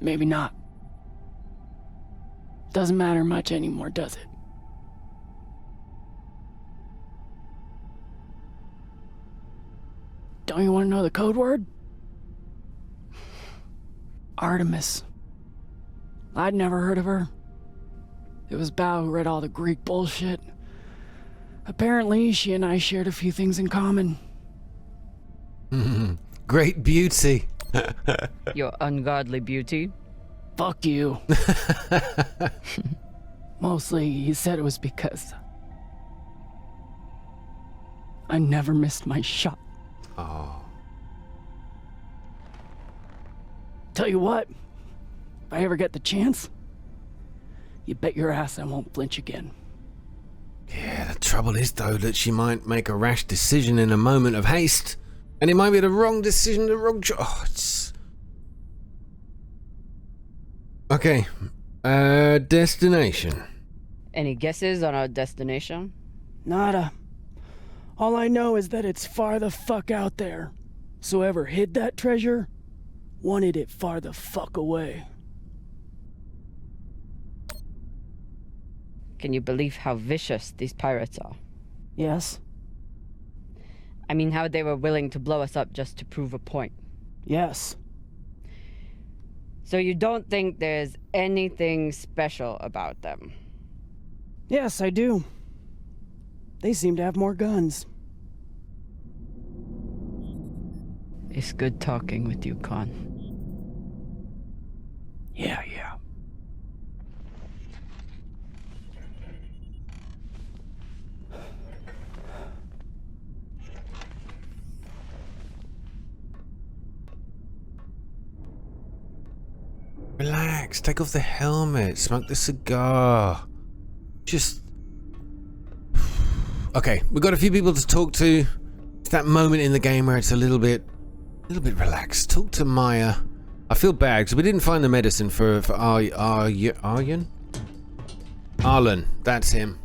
Speaker 3: Maybe not. Doesn't matter much anymore, does it? Don't you want to know the code word? Artemis. I'd never heard of her. It was Bao who read all the Greek bullshit. Apparently, she and I shared a few things in common.
Speaker 4: Great beauty.
Speaker 2: Your ungodly beauty.
Speaker 3: Fuck you. Mostly, he said it was because I never missed my shot.
Speaker 4: Oh.
Speaker 3: Tell you what, if I ever get the chance, you bet your ass I won't flinch again.
Speaker 4: Yeah, the trouble is, though, that she might make a rash decision in a moment of haste, and it might be the wrong decision, the wrong choice. Oh, it's... Okay, destination.
Speaker 2: Any guesses on our destination?
Speaker 3: Nada. All I know is that it's far the fuck out there. So whoever hid that treasure wanted it far the fuck away.
Speaker 2: Can you believe how vicious these pirates are?
Speaker 3: Yes.
Speaker 2: I mean, how they were willing to blow us up just to prove a point.
Speaker 3: Yes.
Speaker 2: So you don't think there's anything special about them?
Speaker 3: Yes, I do. They seem to have more guns.
Speaker 2: It's good talking with you, Khan.
Speaker 3: Yeah.
Speaker 4: Relax, take off the helmet, smoke the cigar. Just... Okay, we've got a few people to talk to. It's that moment in the game where it's a little bit relaxed. Talk to Maya. I feel bad because we didn't find the medicine for Aryan? Arlen, that's him.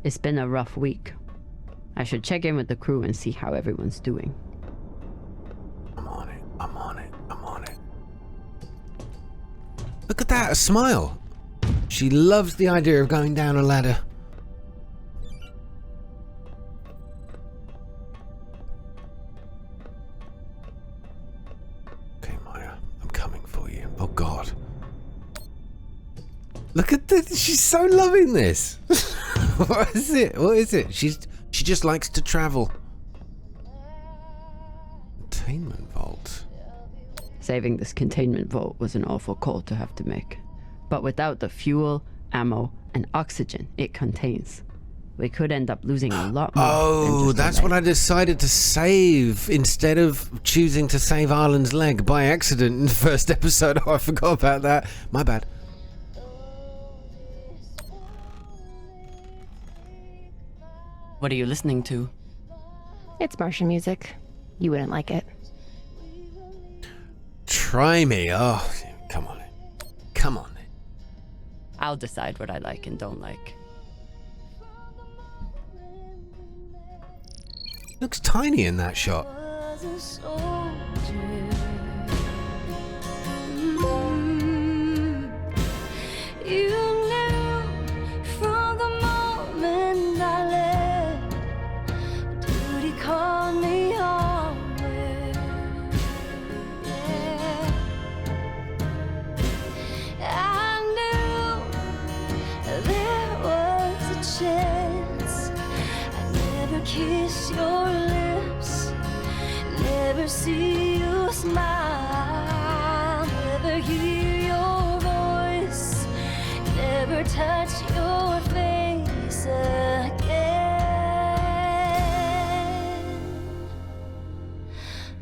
Speaker 2: It's been a rough week. I should check in with the crew and see how everyone's doing.
Speaker 4: I'm on it. Look at that, a smile. She loves the idea of going down a ladder. Okay, Maya, I'm coming for you. Oh, God. Look at this. She's so loving this. What is it? She just likes to travel. Containment vault.
Speaker 2: Saving this containment vault was an awful call to have to make. But without the fuel, ammo, and oxygen it contains, we could end up losing a lot more.
Speaker 4: Oh, that's what I decided to save instead of choosing to save Arlen's leg by accident in the first episode. Oh, I forgot about that. My bad.
Speaker 2: What are you listening to?
Speaker 6: It's Martian music. You wouldn't like it.
Speaker 4: try me. Oh, come on. Come on.
Speaker 2: I'll decide what I like and don't like.
Speaker 4: Looks tiny in that shot.
Speaker 14: You knew from the moment I left, duty called me always. Yeah. I knew there was a chance I'd never kiss your lips, never see you smile, never hear your voice, never touch your face again.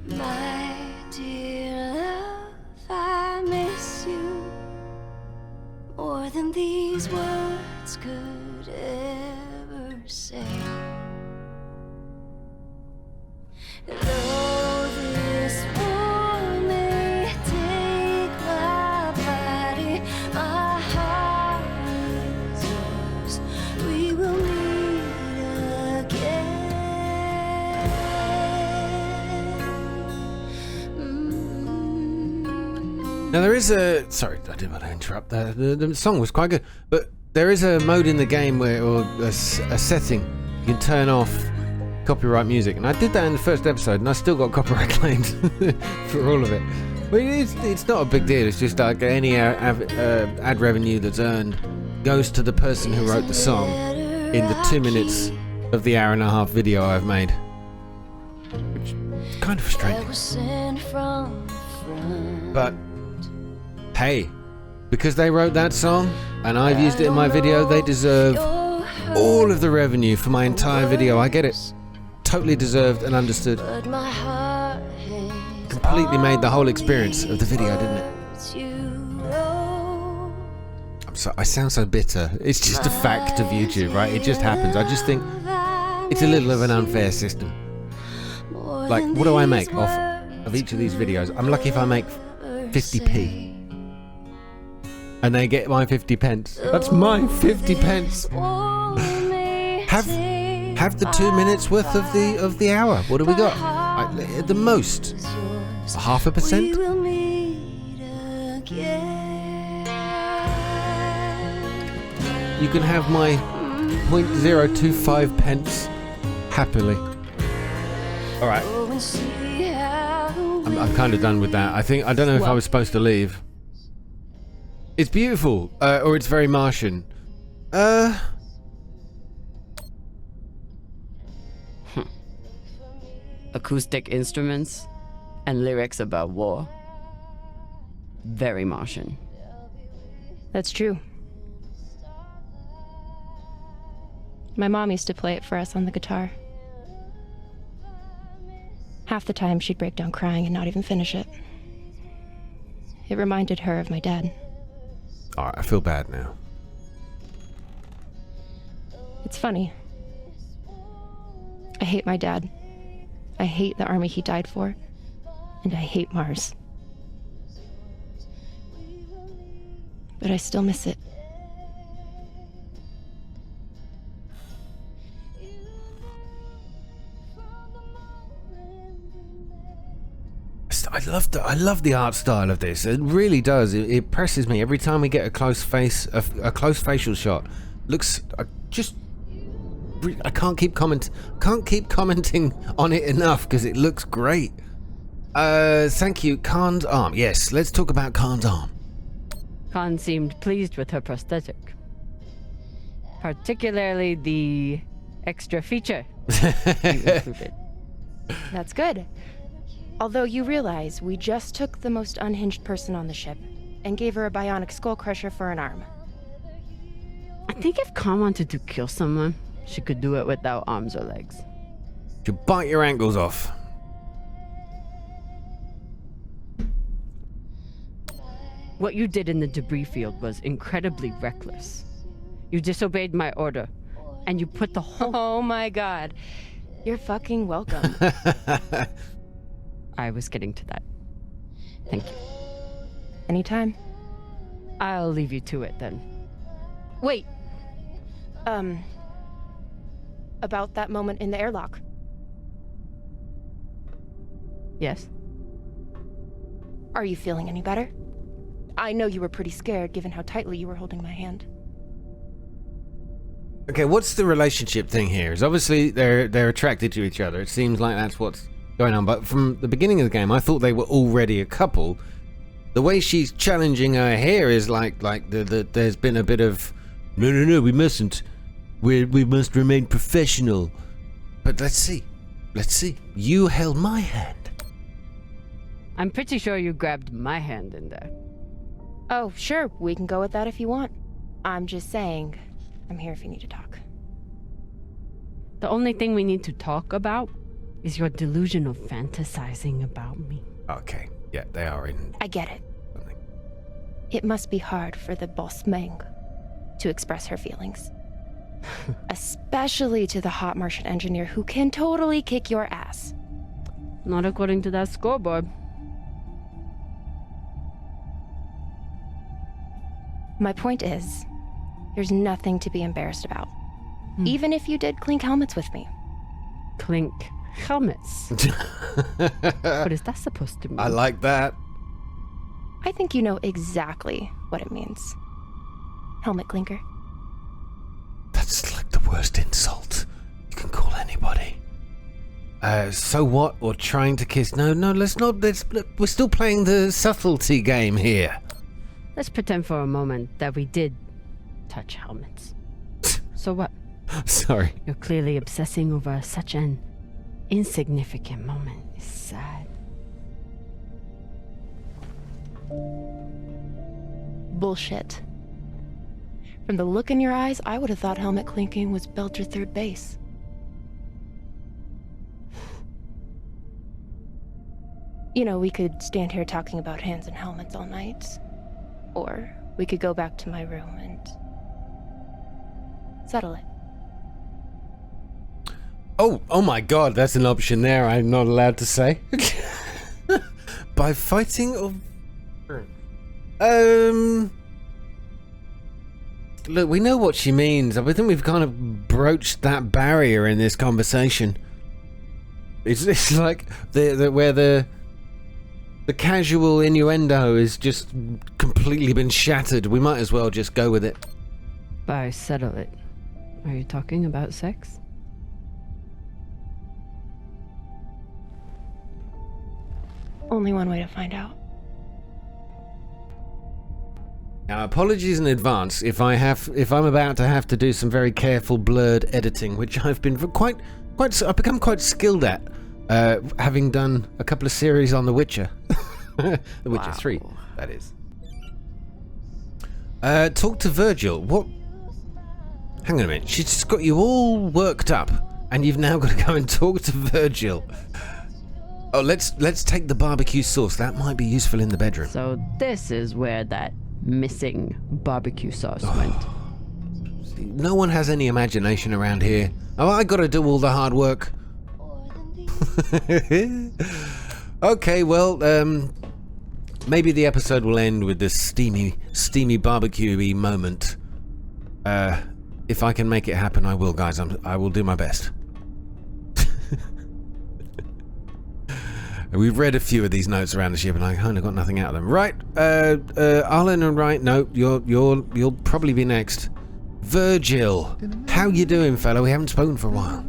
Speaker 14: My dear love, I miss you more than these words could ever say. Though this war may take my body, my heart is yours. We will meet again.
Speaker 4: Now there is a... Sorry, I didn't want to interrupt. The song was quite good. But there is a mode in the game where, or a setting, you can turn off copyright music. And I did that in the first episode and I still got copyright claims for all of it. But it's not a big deal. It's just like any ad revenue that's earned goes to the person who wrote the song in the 2 minutes of the hour-and-a-half video I've made. Which is kind of frustrating. But hey, because they wrote that song and I've used it in my video, they deserve all of the revenue for my entire video. I get it. Totally deserved and understood. Completely made the whole experience of the video, didn't it? I'm sorry, I sound so bitter. It's just a fact of YouTube, right? It just happens. I just think it's a little of an unfair system. Like, what do I make off of each of these videos? I'm lucky if I make 50p. And they get my 50 pence. That's my 50 pence. Have the 2 minutes worth of the hour. What do we got? At the most, 0.5%. You can have my 0.025 pence happily. All right. I'm kind of done with that. I don't know if I was supposed to leave. It's beautiful, or it's very Martian.
Speaker 2: Acoustic instruments and lyrics about war. Very Martian.
Speaker 15: That's true. My mom used to play it for us on the guitar. Half the time she'd break down crying and not even finish it. It reminded her of my dad.
Speaker 4: Alright, I feel bad now.
Speaker 15: It's funny. I hate my dad. I hate the army he died for. And I hate Mars. But I still miss it.
Speaker 4: I love the art style of this. It really does. It impresses me every time we get a close facial shot. Looks I can't keep commenting on it enough because it looks great. Thank you, Khan's arm. Yes, let's talk about Khan's arm.
Speaker 2: Khan seemed pleased with her prosthetic, particularly the extra feature you included.
Speaker 15: That's good. Although you realize we just took the most unhinged person on the ship and gave her a bionic skull crusher for an arm.
Speaker 2: I think if Khan wanted to kill someone, she could do it without arms or legs.
Speaker 4: She'll bite your ankles off.
Speaker 2: What you did in the debris field was incredibly reckless. You disobeyed my order, and you put the whole...
Speaker 15: Oh my god. You're fucking welcome.
Speaker 2: I was getting to that. Thank you.
Speaker 15: Anytime.
Speaker 2: I'll leave you to it then.
Speaker 15: Wait. About that moment in the airlock.
Speaker 2: Yes?
Speaker 15: Are you feeling any better? I know you were pretty scared given how tightly you were holding my hand.
Speaker 4: Okay, what's the relationship thing here? Is obviously they're attracted to each other. It seems like that's what's going on. But from the beginning of the game, I thought they were already a couple. The way she's challenging her here is like there's been a bit of no, we mustn't. We must remain professional. But let's see. You held my hand.
Speaker 2: I'm pretty sure you grabbed my hand in there.
Speaker 15: Oh, sure, we can go with that if you want. I'm just saying, I'm here if you need to talk.
Speaker 2: The only thing we need to talk about is your delusion of fantasizing about me.
Speaker 4: Okay, yeah, they are in...
Speaker 15: I get it. It must be hard for the boss Meng to express her feelings. Especially to the hot Martian engineer who can totally kick your ass.
Speaker 2: Not according to that scoreboard.
Speaker 15: My point is, there's nothing to be embarrassed about. Even if you did clink helmets with me.
Speaker 2: Clink helmets? What is that supposed to mean?
Speaker 4: I like that.
Speaker 15: I think you know exactly what it means. Helmet clinker.
Speaker 4: That's like the worst insult you can call anybody. So what? Or trying to kiss? No, let's not. We're still playing the subtlety game here.
Speaker 2: Let's pretend for a moment that we did touch helmets. So what?
Speaker 4: Sorry.
Speaker 2: You're clearly obsessing over such an insignificant moment. It's sad.
Speaker 15: Bullshit. From the look in your eyes, I would have thought helmet clinking was Belcher third base. You know, we could stand here talking about hands and helmets all night. Or we could go back to my room and settle it.
Speaker 4: Oh my god, that's an option there I'm not allowed to say. By fighting or... Look, we know what she means. I think we've kind of broached that barrier in this conversation. It's like where the casual innuendo is just completely been shattered. We might as well just go with it.
Speaker 2: By settle it, are you talking about sex?
Speaker 15: Only one way to find out.
Speaker 4: Now, apologies in advance if I'm about to have to do some very careful blurred editing, which I've been I've become quite skilled at, having done a couple of series on The Witcher. The Witcher 3, that is. Talk to Virgil. What? Hang on a minute. She's just got you all worked up, and you've now got to go and talk to Virgil. Oh, let's take the barbecue sauce. That might be useful in the bedroom.
Speaker 2: So this is where that missing barbecue sauce went.
Speaker 4: No one has any imagination around here. Oh, I gotta do all the hard work. Okay, well, maybe the episode will end with this steamy barbecue-y moment. If I can make it happen, I will, guys. I will do my best. We've read a few of these notes around the ship, and I kind of got nothing out of them. Right, Arlen and Wright. No, you'll probably be next. Virgil, how you doing, fella? We haven't spoken for a while.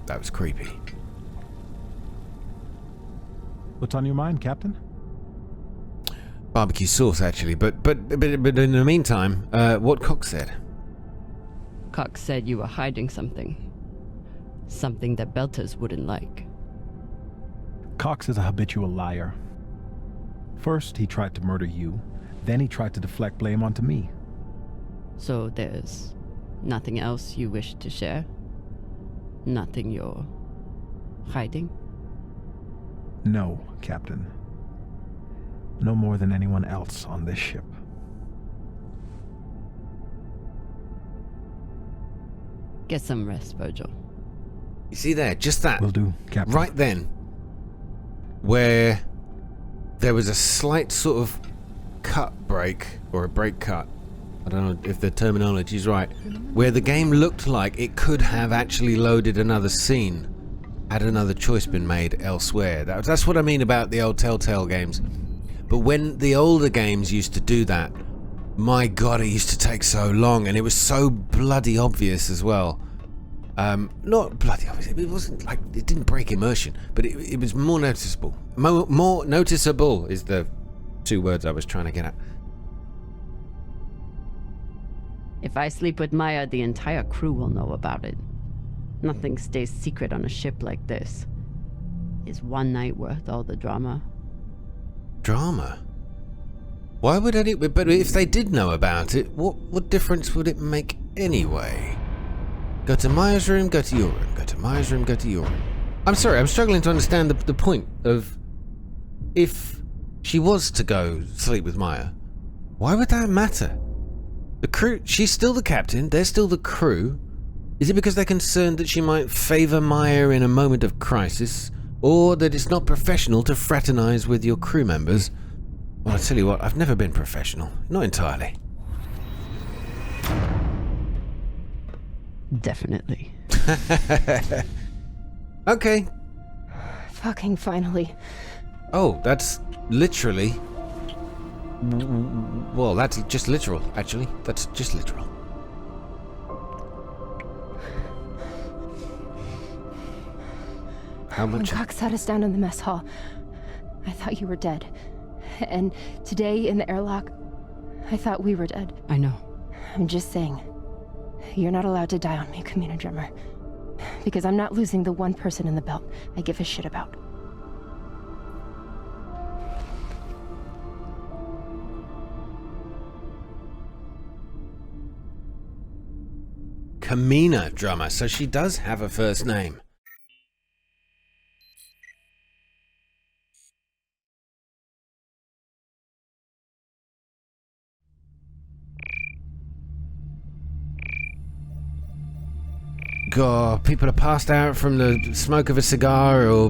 Speaker 4: That was creepy.
Speaker 12: What's on your mind, Captain?
Speaker 4: Barbecue sauce, actually. But in the meantime, what Cox said.
Speaker 2: Cox said you were hiding something. Something that Belters wouldn't like.
Speaker 12: Cox is a habitual liar. First, he tried to murder you. Then he tried to deflect blame onto me.
Speaker 2: So there's nothing else you wish to share? Nothing you're hiding?
Speaker 12: No, Captain. No more than anyone else on this ship.
Speaker 2: Get some rest, Virgil.
Speaker 4: You see there, just that.
Speaker 12: Will do, Captain.
Speaker 4: Right then, where there was a slight sort of cut break, or a break cut, I don't know if the terminology is right, where the game looked like it could have actually loaded another scene had another choice been made elsewhere. That's what I mean about the old Telltale games. But when the older games used to do that, my god, it used to take so long, and it was so bloody obvious as well. Not bloody obvious, it wasn't like, it didn't break immersion, but it was more noticeable. More noticeable is the two words I was trying to get at.
Speaker 2: If I sleep with Maya, the entire crew will know about it. Nothing stays secret on a ship like this. Is one night worth all the drama?
Speaker 4: Drama? Why would any... But if they did know about it, what difference would it make anyway? Go to Maya's room, go to your room. Go to Maya's room, go to your room. I'm sorry, I'm struggling to understand the point of... If she was to go sleep with Maya, why would that matter? The crew... She's still the captain, they're still the crew. Is it because they're concerned that she might favour Maya in a moment of crisis? Or that it's not professional to fraternise with your crew members? Well, I tell you what, I've never been professional. Not entirely.
Speaker 2: Definitely.
Speaker 4: Okay.
Speaker 15: Fucking finally.
Speaker 4: Oh, that's literally... Well, that's just literal, actually. That's just literal. How much?
Speaker 15: When Cox sat us down in the mess hall, I thought you were dead. And today in the airlock, I thought we were dead.
Speaker 2: I know.
Speaker 15: I'm just saying, you're not allowed to die on me, Kamina Drummer. Because I'm not losing the one person in the belt I give a shit about.
Speaker 4: Kamina Drummer, so she does have a first name. God, people are passed out from the smoke of a cigar or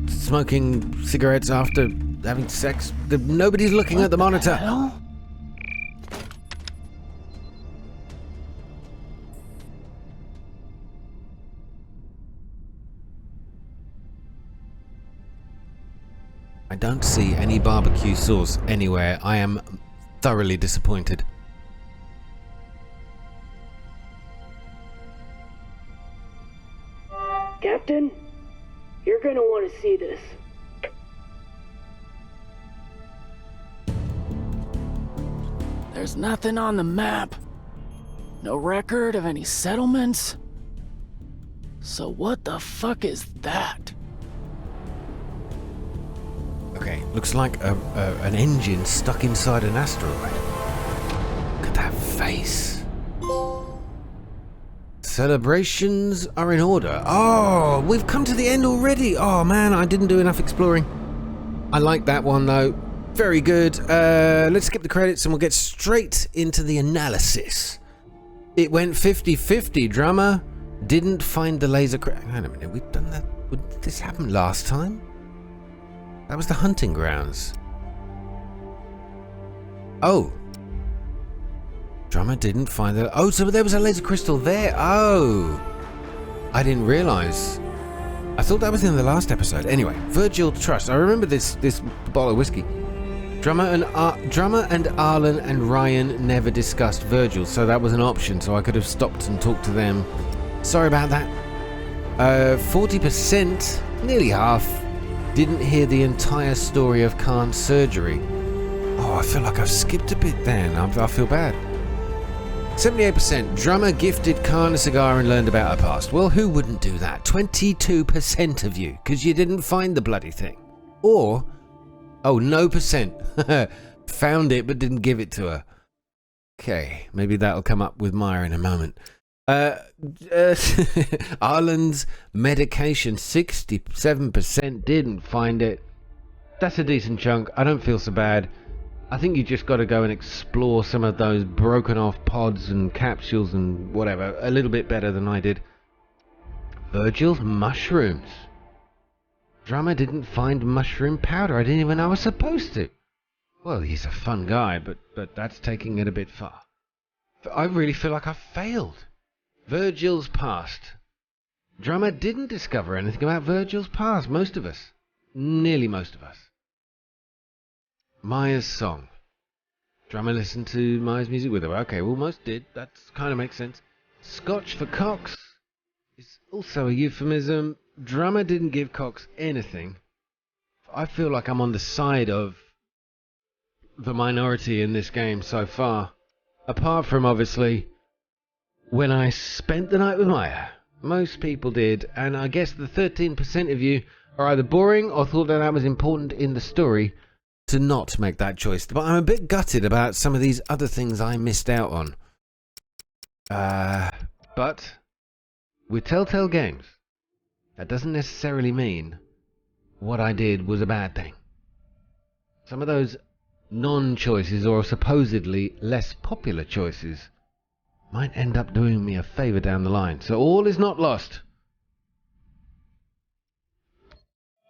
Speaker 4: smoking cigarettes after having sex. Nobody's looking at the monitor.
Speaker 3: Hell?
Speaker 4: I don't see any barbecue sauce anywhere. I am thoroughly disappointed.
Speaker 3: Captain, you're gonna want to see this. There's nothing on the map. No record of any settlements. So what the fuck is that?
Speaker 4: Okay, looks like an engine stuck inside an asteroid. Look at that face. Celebrations are in order. Oh, we've come to the end already. Oh man, I didn't do enough exploring. I like that one though. Very good. Let's skip the credits and we'll get straight into the analysis. It went 50-50, drummer. Didn't find the laser Hang on a minute, we've done that. Did this happen last time? That was the hunting grounds. Oh. Drummer didn't find the... Oh, so there was a laser crystal there. Oh. I didn't realise. I thought that was in the last episode. Anyway, Virgil Trust. I remember this bottle of whiskey. Drummer and Arlen and Ryan never discussed Virgil, so that was an option, so I could have stopped and talked to them. Sorry about that. 40%, nearly half, didn't hear the entire story of Khan's surgery. Oh, I feel like I've skipped a bit then. I feel bad. 78%, drummer gifted Khan a cigar and learned about her past. Well, who wouldn't do that? 22% of you, because you didn't find the bloody thing. Or, oh, no percent. Found it but didn't give it to her. Okay, maybe that'll come up with Maya in a moment. Arlen's medication, 67% didn't find it. That's a decent chunk. I don't feel so bad. I think you just got to go and explore some of those broken off pods and capsules and whatever a little bit better than I did. Virgil's mushrooms. Drummer didn't find mushroom powder. I didn't even know I was supposed to. Well, he's a fun guy, but that's taking it a bit far. I really feel like I failed. Virgil's past. Drummer didn't discover anything about Virgil's past. Most of us. Nearly most of us. Maya's song. Drummer listened to Maya's music with her. Okay, well, most did. That kind of makes sense. Scotch for Cox is also a euphemism. Drummer didn't give Cox anything. I feel like I'm on the side of the minority in this game so far. Apart from, obviously, when I spent the night with Maya. Most people did, and I guess the 13% of you are either boring or thought that was important in the story to not make that choice. But I'm a bit gutted about some of these other things I missed out on. But with Telltale Games, that doesn't necessarily mean what I did was a bad thing. Some of those non-choices or supposedly less popular choices might end up doing me a favour down the line. So all is not lost.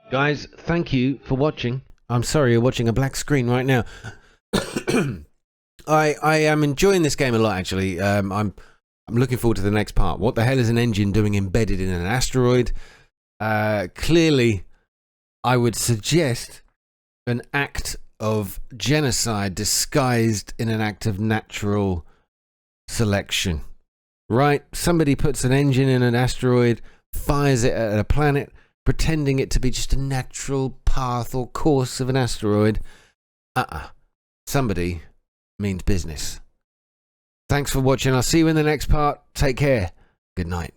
Speaker 4: Guys, thank you for watching. I'm sorry you're watching a black screen right now. I am enjoying this game a lot, actually. I'm looking forward to the next part. What the hell is an engine doing embedded in an asteroid? Clearly, I would suggest an act of genocide disguised in an act of natural selection. Right? Somebody puts an engine in an asteroid, fires it at a planet, pretending it to be just a natural path or course of an asteroid. Somebody means business. Thanks for watching. I'll see you in the next part. Take care. Good night.